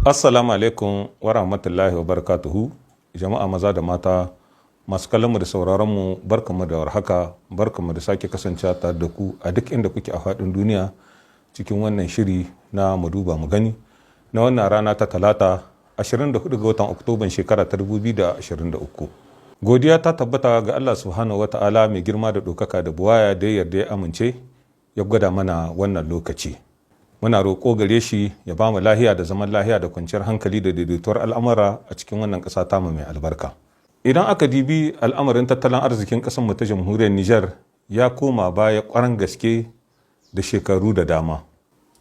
Assalamu alaikum wa rahmatullahi wa barakatuhu. Jama'a maza da mata masu kallonmu da sauraronmu, barkanmu da warhaka, barkanmu da sake kasancewa tare da ku a duk inda kuke a faɗin duniya cikin wannan shiri na mu duba mu gani na wannan rana ta talata 24 ga watan Oktoban shekara ta 2023. Godiya ta tabbata ga Allah subhanahu wata'ala mai girma da ɗaukaka da buwaya da yarda ya amince ya gwada mana wannan lokaci. Muna roƙo gare shi ya ba mu lahiya da zaman lahiya da kwanciyar hankali da daidaituwar al'amura a cikin wannan ƙasa tamu mai albarka. Idan aka dibi al'amarin tattalin arzikin ƙasarmu ta jamhuriyar Nijar ya koma baya ƙwarar gaske da shekaru da dama.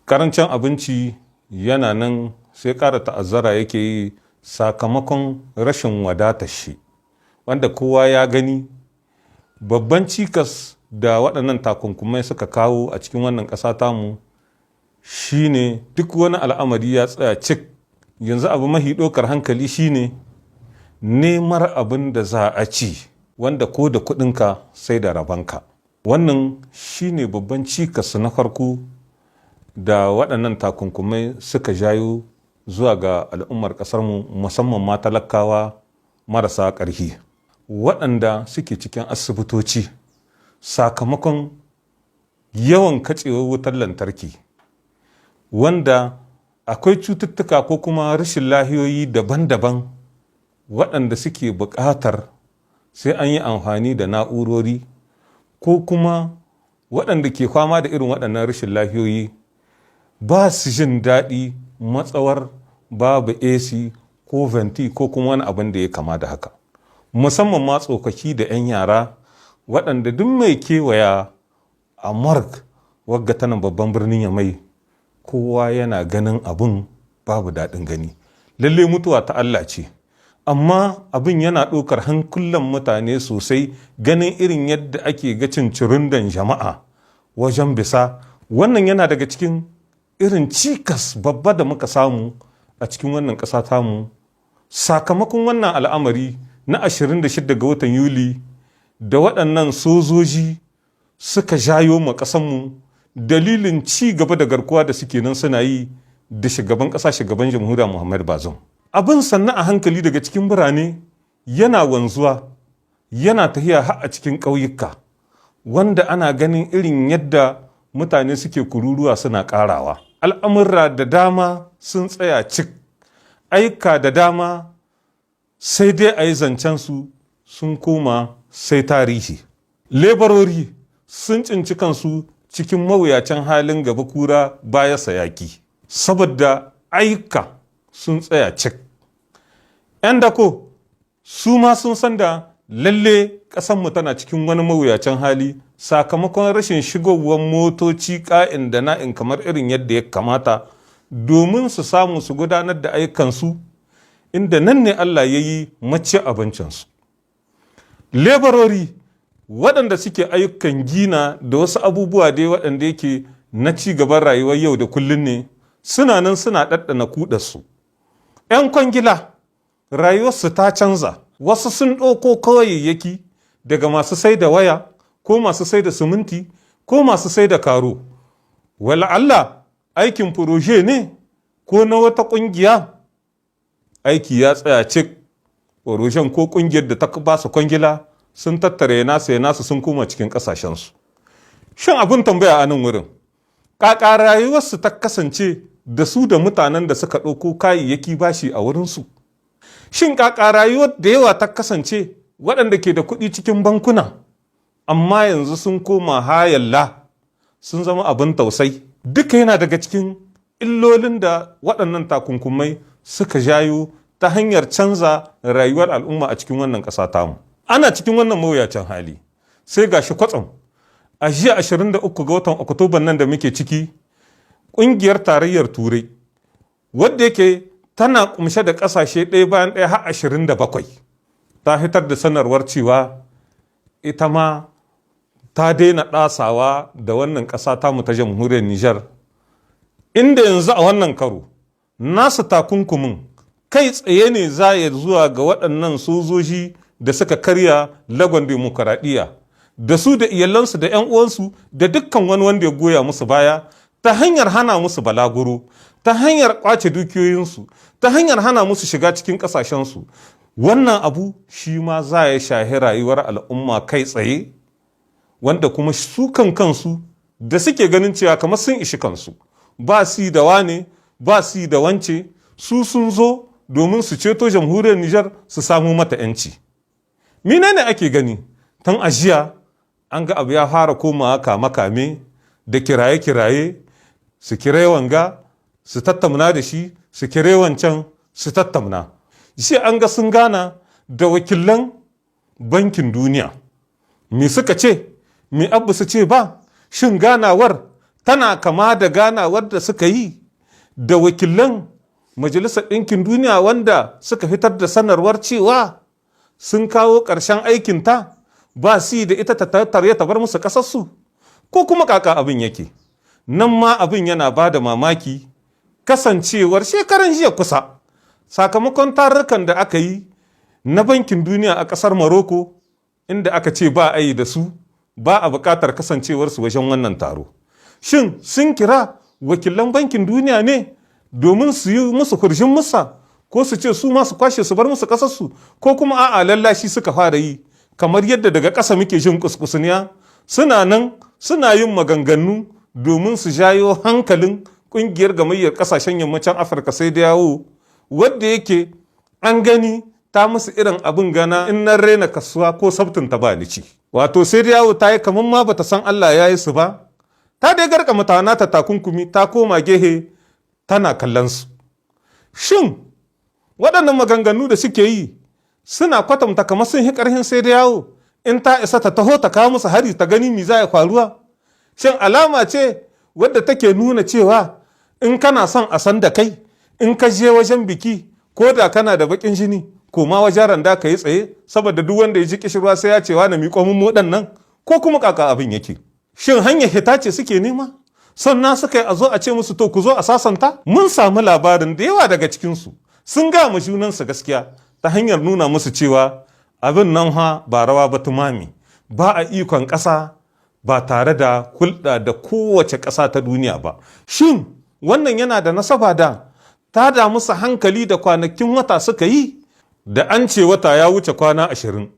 Karancin abinci yana nan sai ƙara ta'azzara yake yi sakamakon rashin wadatar shi, wanda kowa ya gani babban cikas da waɗannan takunkumai suka kawo a cikin wannan ƙasa tamu shine duk wani al'amari ya tsaya cik. Yanzu abu mahi ɗaukar hankali shine nemar abin da za a ci, wanda ko da kuɗinka sai da rabanka. Wannan shine babban cikas na farko da waɗannan takunkumai suka jayo zuwa ga al'ummar ƙasarmu, musamman ma talakawa marasa ƙarfi waɗanda suke cikin asibitoci sakamakon yawan katsewar wutar lantarki, wanda akwai cututtuka ko kuma rashin lahiyoyi daban-daban waɗanda suke buƙatar sai an yi amfani da na'urori, ko kuma waɗanda ke fama da irin waɗannan rashin lahiyoyi ba su jin daɗi matsawar babu AC ko venti ko kuma wani abin da ya kama da haka, musamman ma tsofaffi da 'yan yara waɗanda duk mai kewaya a morgue wagga tana babban birnin Yamai kowa yana ganin abin babu daɗin gani. Lalle mutuwa ta Allah ce, amma abin yana ɗaukar hankulan mutane sosai, ganin irin yadda ake ga cincirindon jama'a wajen bisa. Wannan yana daga cikin irin cikas babba da muka samu a cikin wannan ƙasa tamu sakamakon wannan al'amari na 26 ga watan Yuli da waɗannan sojoji suka jayo ma ƙasanmu dalilin ci gaba da garkuwa da suke nan suna yi da shugaban ƙasa, shugaban jamhuriya Muhammad Bazoum. Abin sannan a hankali daga cikin birane yana wanzuwa, yana tafiya har a cikin ƙauyuka, wanda ana ganin irin yadda mutane suke kururuwa suna ƙarawa. Al'amurra da dama sun tsaya cik, aika da dama sai dai a yi zancensu sun koma sai tarihi. Lebarori sun cinci kansu cikin mawuyacin halin gaba kura baya sayaki, saboda aika sun tsaya cik. 'Yan dako su ma sun san da lalle ƙasanmu tana cikin wani mawuyacin hali sakamakon rashin shigowar motoci ƙa'in da na'in kamar irin yadda ya kamata domin su samu su gudanar da ayyukansu, inda nan ne Allah ya yi mace abincinsu. Lebarori waɗanda suke ayyukan gina da wasu abubuwa dai waɗanda yake na ci gaban rayuwar yau da kullum ne, suna nan suna ɗaɗɗana kuɗarsu. 'Yan kwangila rayuwarsu ta canza, wasu sun ɗauko kayayyaki daga masu sai da waya ko masu sai da siminti ko masu sai da karo. Wala Allah aikin furoje ne ko na wata ƙungiya, aiki ya tsaya cik. Furojen ko ƙungiyar da ta ba su kwangila sun tattare nasu ya nasu sun koma cikin ƙasashensu. Shin abin tambaya a nan wurin, ƙaƙa rayuwarsu ta kasance da su da mutanen da suka ɗauko kayayyaki bashi a wurinsu? Shin ƙaƙa rayuwar da yawa ta kasance waɗanda ke da kuɗi cikin bankuna amma yanzu sun koma hayalla sun zama abin tausai? Duka yana daga cikin illolin da waɗannan takunkumai suka jayo ta hanyar canza rayuwar al'umma a cikin wannan ƙasa tamu. Ana cikin wannan mawuyacin hali sai gashi kwatsam a jiya 23 ga watan Oktoban nan da muke ciki, ƙungiyar tarayyar Turai wadda yake tana kumshe da ƙasashe ɗaya bayan ɗaya har 27 ta fitar da sanarwar cewa ita ma ta daina ɗasawa da wannan ƙasa tamu ta jamhuriyar Nijar, inda yanzu a wannan karo nasu takunkumin kai tsaye ne za ya zuwa ga waɗannan sojoji da suka karya lagon demokaradiyya, da su da iyalansu da 'yan uwansu da dukkan wani wanda ya goya musu baya ta hanyar hana musu balaguro, ta hanyar kwace dukiyoyinsu, ta hanyar hana musu shiga cikin ƙasashensu. Wannan abu shi ma za ya shahi rayuwar al'umma kai tsaye, wanda kuma su kansu da suke ganin cewa kamar sun ishi kansu, ba su da wane ba su da wance, su sun zo domin su ceto jamhuriyar Nijar su samu mata 'yanci. Menene ake gani? Tun ajiya an ga abu ya fara komawa kame-kame da kiraye-kiraye, su kire wanga su tattauna da shi, su kire wancan su tattauna. Shi an ga sun gana da wakilan bankin duniya. Me suka ce? Me abu su ce ba? Shin ganawar tana kama da ganawar da suka yi da wakilan Majalisar Ɗinkin Duniya wanda suka fitar da sanarwar cewa sun kawo ƙarshen aikinta ba su da ita ta tattare ta bar musu ƙasarsu? Ko kuma kaka abin yake? Nan ma abin yana ba da mamaki, kasancewar shekaran jiya kusa sakamakon tarurrukan da aka yi na bankin duniya a ƙasar Maroko, inda aka ce ba a yi da su, ba a buƙatar kasancewarsu wajen wannan taro. Shin sun kira wakilan bankin duniya ne domin su yi musu kurjin musa, ko su ce su ma su kwashe su bar musu ƙasarsu, ko kuma a'a lallashi suka fara yi kamar yadda daga ƙasa muke jin kuskusniya suna nan suna yin maganganu domin su jayo hankalin ƙungiyar gamayyar ƙasashen yammacin Afirka sai da yawo, wadda yake an gani ta musu irin abin gana in nan raina kasuwa ko sabtin ta ba ni ci. Wato sai da yawo ta yi kamar ma bata san Allah ya yi su ba, ta dai garka mutana ta takunkumi ta koma gehe tana kallon su. Shin waɗannan maganganu da suke yi suna kwatanta kamar sun yi ƙarfin sai da yawo in ta isa ta taho ta kawo musu hari ta gani mi za ya faruwa? Shin alama ce wadda take nuna cewa in kana son a san da kai, in ka je wajen biki ko da kana da baƙin jini, ko ma wajen randa ka yi tsaye saboda duk wanda ya ji kishirwa sai ya ce wa na miƙo mun waɗannan, ko kuma kaka abin yake? Shin hanyar hita ce suke nema? Sannan suka yi a zo a ce musu to ku zo a sasanta? Mun samu labarin da yawa daga cikinsu sun ga mu junansu gaskiya ta hanyar nuna musu cewa abin nan ba rawa ba tumami, ba a ikon ƙasa ba tare da hulɗa da kowace ƙasa ta duniya ba. Shin wannan yana da nasaba da ta da musu hankali da kwanakin wata suka yi? Da an ce wata ya wuce kwana 20,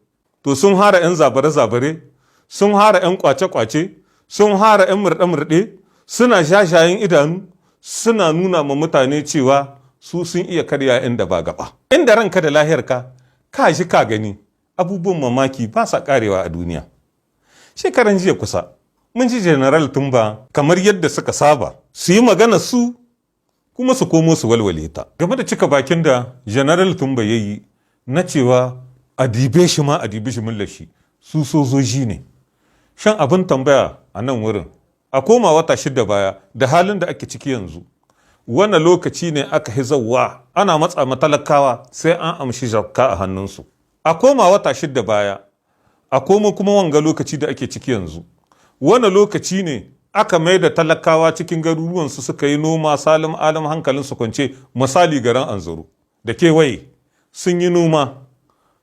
to sun hara 'yan zabare-zabare, sun hara 'yan kwace-kwace, sun hara 'yan murɗe-murɗe, suna shashayen idanu, suna nuna ma mutane cewa su sun iya karya inda ba gaba. Inda ranka da lahiyarka ka shi ka gani abubuwan mamaki ba sa karewa a duniya. Shekaran jiya kusa mun ji General Tumba kamar yadda suka saba su yi magana su kuma su komo su walwale ta game da cika bakin da General Tumba ya yi na cewa a dibe shi ma a dibe shi mullashi su sojoji ne. Shan abin tambaya a nan wurin, a koma wata 6 baya da halin da ake ciki yanzu, wannan lokaci ne aka hizawa ana matsa matalakawa sai an amshi zakka a hannunsu. A koma wata 6 baya, a koma kuma wanga lokaci da ake ciki yanzu, wannan lokaci ne aka mai da talakawa cikin garuruwansu suka yi noma salim alim hankalinsu kwance. Misali garin Anzuru da kewaye sun yi noma,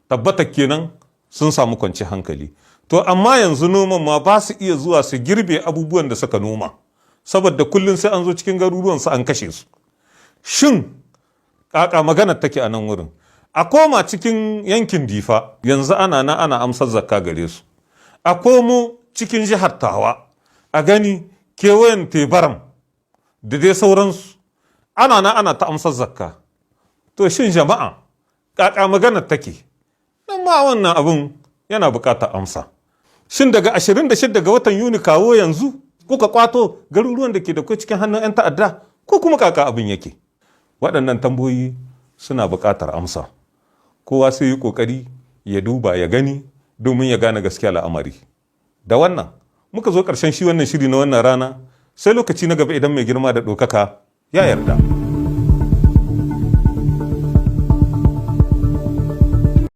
tabbata kenan sun samu kwanci hankali. To amma yanzu noman ma ba su iya zuwa su girbe abubuwan da suka noma, saboda kullum sai an zo cikin garuruwansu an kashe su. Shin kaka magana take a nan wurin? A koma cikin yankin Difa yanzu ana amsar zakka gare su. A komo cikin jihar Tawa a gani kewayen Tebaram da dai sauransu ana ta amsar zakka. To shin jama'a kaka magana take? Dan ma wannan abun yana bukatar amsa. Shin daga 26 ga watan Yuni kawo yanzu kuka kwato garuruwan da ke da kai cikin hannun 'yan ta'adda, ko kuma kaka abin yake? Waɗannan tambayoyi suna buƙatar amsa. Kowa sai yi ƙoƙari ya duba ya gani domin ya gane gaskiya al'amari. Da wannan muka zo ƙarshen shi wannan shiri na wannan rana, sai lokaci na gaba idan mai girma da ɗaukaka ya yarda.